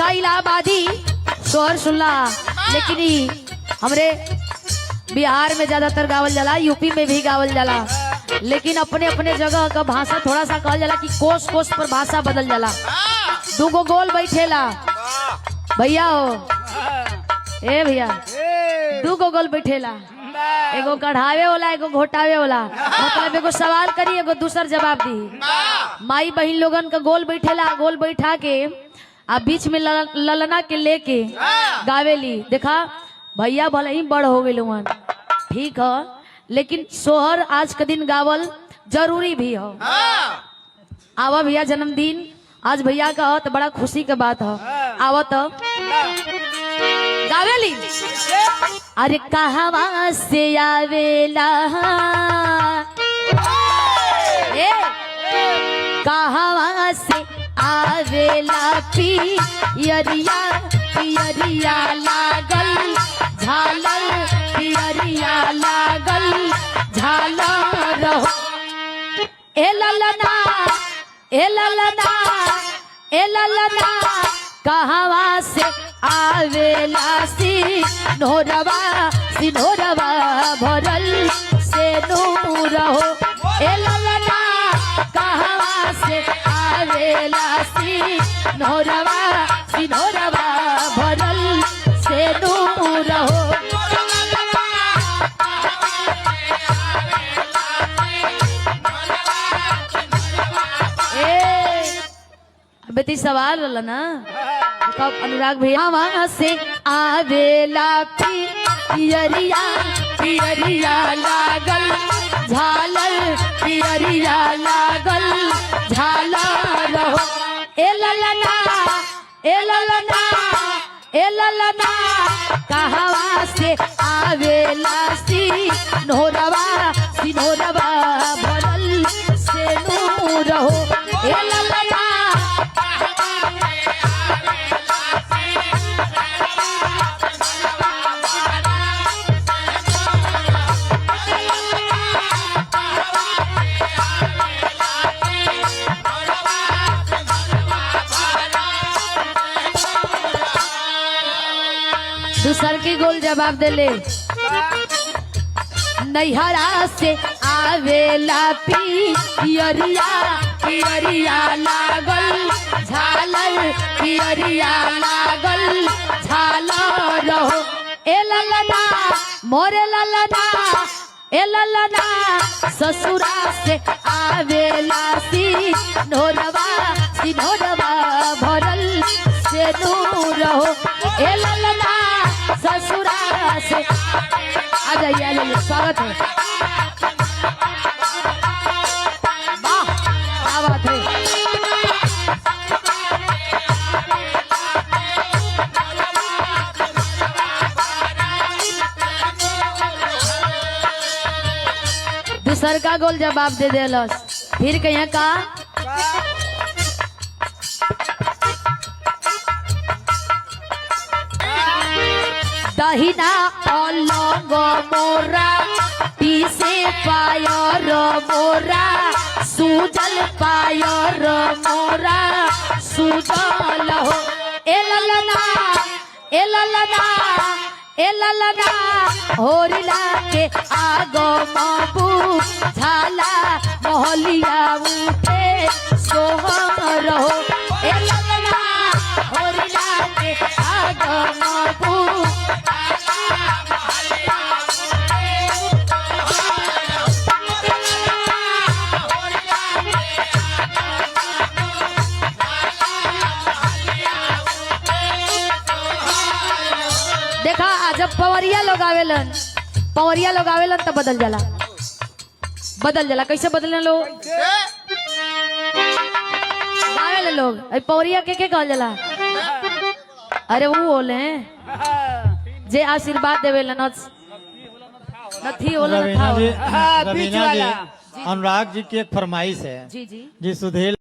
देखा इलाहाबादी शोहर सुनला, लेकिन हमरे बिहार में ज्यादातर गावल जाला, यूपी में भी गावल जाला, लेकिन अपने अपने जगह का भाषा थोड़ा सा कहल जाला कि कोस कोस पर भाषा बदल जाला। दूगो गोल बैठेला भैया हो, ए भैया दूगो गोल बैठेला, एगो कढ़ावे वाला एगो घोटावे वाला, मतलब एगो सवाल करी एगो दूसर जवाब दी। माई बहन लोगन का गोल बैठेला, गोल बैठा के आ बीच में ललना के लेके गावेली। देखा भैया भले ही बड़ हो गए ठीक है, लेकिन सोहर आज के दिन गावल जरूरी भी हो। आवा भैया जन्मदिन आज भैया का हो तो बड़ा खुशी के बात है। आवा तो गावेली। अरे कहवा से आवेला ए कहवा से आवेला पियरिया पियरिया लागल झालर पियरिया लागल झालर हो। ए ललना ए ललना ए ललना कहवा से आवेला सिनोरवा सिनोरवा भरल से नूर हो। ए ललना कहवा से आवेला सिनोरवा सिनोरवा भरल से नूर हो। बेटी सवाल वाला ना अनुराग भैया वहां से आवेला पियरिया पियरिया लागल झालर पियरिया लागल झालर हो। ए ललना ए ललना ए ललना कहवा से आवेला सिनोरवा सिनोरवा भरल से नूर हो। ए ललना दूसर की गोल जवाब दे ले। नैहरा से आवेला पियरिया पियरिया लागल झालर पियरिया लागल झालर हो। ए ललना मोरे ललना ए ललना ससुरा से आवेला सिनोरवा सिनोरवा भरल से नूर हो। ए ललना ससुरा से आ जाइए, स्वागत है। वाह क्या बात है। दूसर का गोल जवाब दे देलस, फिर कहीं का दहिना अलग मोरा पीसे पायर मोरा सूजल पायर मोरा सूजल हो। ए ललना ए ललना ए ललना होरिला के आगो माबू झाला मोहलिया उठे सोहर हो। ए ललना होरिला के आगो माबू देखा। जब पवरिया लोग आवेलन तो बदल जाला कैसे बदले लोग आवेले लोग पवरिया के कहल जाला। अरे वो बोले जे आशीर्वाद देवेलन नथी होला रवीना जी अनुराग जी की एक फरमाइश है जी जी जी सुधीर